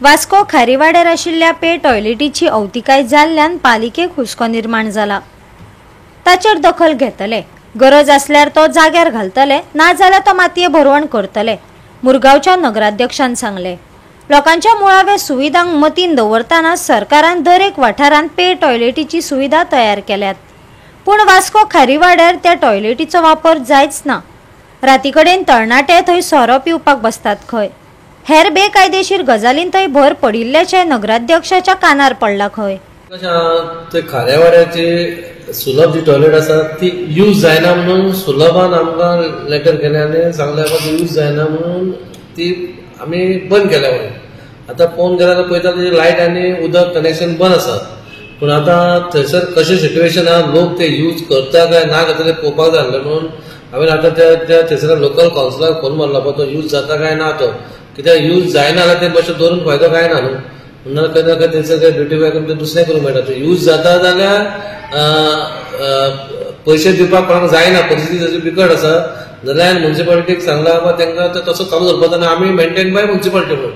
वास्को खारीवाड्यार आशिल्ल्या पे टॉयलेटीची अवतिकाय जाल्ल्यान पालिकेक हुस्को निर्माण जाला। ताचेर दखल घेतले, गरज असल्यार तो जाग्यार घालतले, ना जाल्यार तो मातये भरवण करतले, मुरगांवच्या नगराध्यक्षान सांगले। लोकांच्या मुळाव्या सुविधांक मतीन दवरताना सरकारान दर एक वाठारांत पे टॉयलेटीची सुविधा तयार केल्यात, पूण वास्को खारीवाड्यार त्या टॉयलेटीचो वापर जायच ना। रातीकडेन तरणाटे थंय सोरो पिवपाक बसतात खंय। हेर बेकायदेशीर गजालीन थंय भर पडिल्ल्याचे नगराध्यक्षाच्या कानार पडला खंय। ते खाऱ्यावाड्याची सुलभ जी टॉयलेट आसा ती यूज जायना म्हणून सुलभान आमकां लेटर केले आनी सांगले यूज जायना म्हणून ती आमी बंद केल्या म्हणून। आतां पळोवन गेल्यार पळयता तेजी लायट आनी उदक कनेक्शन बंद आसा, पूण आतां थंयसर कशें सिट्युएशन आहा, लोक ते यूज करता काय ना करता पळोवपाक जाय आसलें म्हणून हांवें आतां त्या थंयसर लोकल कावन्सिलराक फोन मारलो तो यूज जाता काय ना तो, कित्याक यूज जायना जाल्यार ते मातशें दवरून फायदो काय ना न्हू, म्हणून खंय ना खंय थंयसर ते ब्युटिफाय करून दुसरें करूंक मेळटा। यूज जाता जाल्यार पयशे दिवपाक कोणाक जायना, परिस्थिती जशी बिकट आसा जाल्यार म्युनिसिपालिटीक सांगला तांकां तसो चालू करपाक आनी आमी मेंटेन बाय म्युनिसिपालिटी म्हणून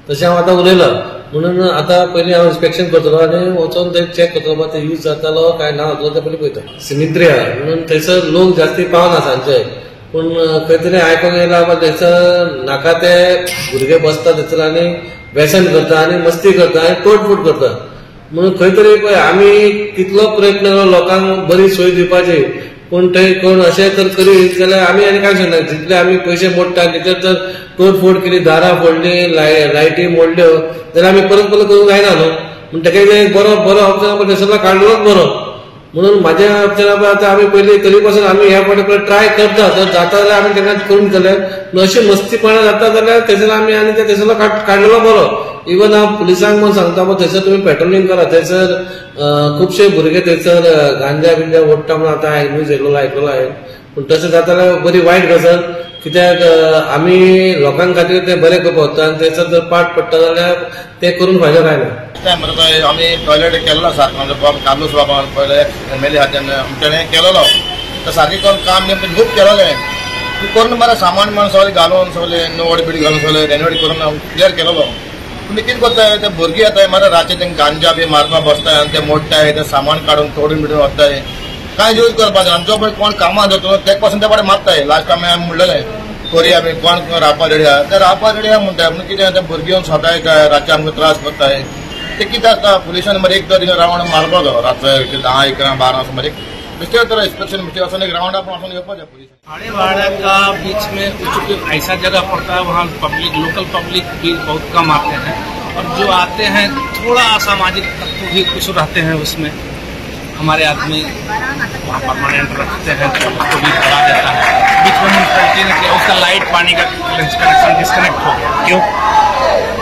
तशें हांव आतां उलयलां। म्हणून आतां पयलीं हांव इन्स्पेक्शन करतलो आनी वचून ते चॅक करतलो ते यूज जातालो काय ना जातलो ते पयलीं पळयता। सिमित्री आहा म्हणून थंयसर लोक जास्ती पावना सांजचे, पूण खंय तरी आयकूंक येयला थंयसर नाका ते भुरगे बसता थंयसर आनी व्यसन करता आनी मस्ती करता आनी तोडफोड करता, म्हणून खंय तरी पळय आमी कितलो प्रयत्न केलो लोकांक बरी सोय दिवपाची, पूण थंय कोण अशें तर करीत जाल्यार आमी आनी काय सांगना, जितले आमी पयशे मोडटा तितले जर तोडफोड केली, दारां फोडली, लायटी मोडल्यो जाल्यार आमी परत करूंक जायना न्हू। पूण ताका बरो बरो ऑप्शन थंयसरला काडलोच बरो, म्हणून म्हाज्या ऑप्शना आतां आमी पयलीं तरी पासून आमी ह्या फावटी ट्राय करता, जर जाता जाल्यार आमी तेन्ना करून गेले। अशी मस्तीपणां जाता जाल्यार थंयसर आमी आनी ते थंयसरलो काडलेलो बरो। इवन हांव पुलिसांक पण सांगता थंयसर तुमी पेट्रोलिंग करा, थंयसर खुबशे भुरगे थंयसर गांजा बिंजा ओडटा म्हणून आतां न्यूज आयकलेलो हांवें, पूण तशें जाता जाल्यार बरी वायट गजाल, कित्याक आमी लोकां खातीर ते बरें करता आनी थंयसर जर पाट पडटा जाल्यार ते करून फायदो काय ना। आम्ही टॉयलेट केलेलो सारको बाब कार्लोस बाबान पयले MLA हाच्यान आमच्याने केलेलो तर सारकें करून काम नेमकें खूब केलेलें करून मरे सामान मान सगळें घालून सगळें नवड बीड घालून सगळें रेनोवेट करून क्लियर केलेलो। पूण कितें करताय ते भुरगीं येताय मरे रातचे तेंका गांजा बी मारपाक बसताय आनी ते मोडटाय, ते सामान काडून तोडून बिडून वताय, कांय यूज करपाचें। आमचो पळय कोण कामां जातो ते पासून ते बरें मारताय। लास्ट टायम आमी म्हणलेलें कोरी आमी कोण रावपा रेडी आहा, ते रावपा रेडी आहा म्हणटाय, पूण कितें ते भुरगीं येवन सोदाय काय रातचे आमकां त्रास करताय। ते कितें आसता पुलिसान मरे एक तर रावंड मारपाचो रातचो 10, 11, 12 असं मरे मिस्टेक तर इंस्पेक्शन मिस्टेक असं एक राउंड अप आसून येवपाचें पुलिस। खारीवाड़ा का बीच में कुछ ऐसा जगह पड़ता है वहाँ पब्लिक लोकल पब्लिक भी बहुत कम आते हैं, और जो आते हैं थोड़ा असामाजिक तत्व भी कुछ रहते हैं उसमें। हमारे आदमी वहाँ परमानेंट रखते हैं तो उसको भी भरा देता है। बीच में म्यूनसिपैलिटी ने किया उसका लाइट पानी का कनेक्शन डिस्कनेक्ट हो गया, क्यों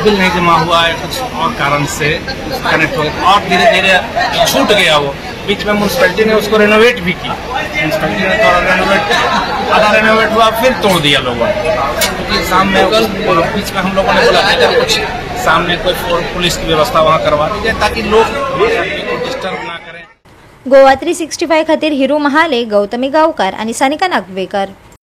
बिल नहीं जमा हुआ है, कुछ और कारण से कनेक्ट हो गया और धीरे धीरे छूट गया वो। बीच में म्यूनसिपैलिटी ने उसको रेनोवेट भी किया, म्यूनसिपैलिटी ने थोड़ा रेनोवेट आधा रेनोवेट हुआ फिर तोड़ दिया लोगों ने, क्योंकि सामने बीच में हम लोगों ने बोला था कुछ सामने कोई पुलिस की व्यवस्था वहाँ करवा दी जाए ताकि लोग को डिस्टर्ब ना करें। गोवा 365 खातीर हिरू महाले, गौतमी गांवकार आणि सानिका नागवेकर।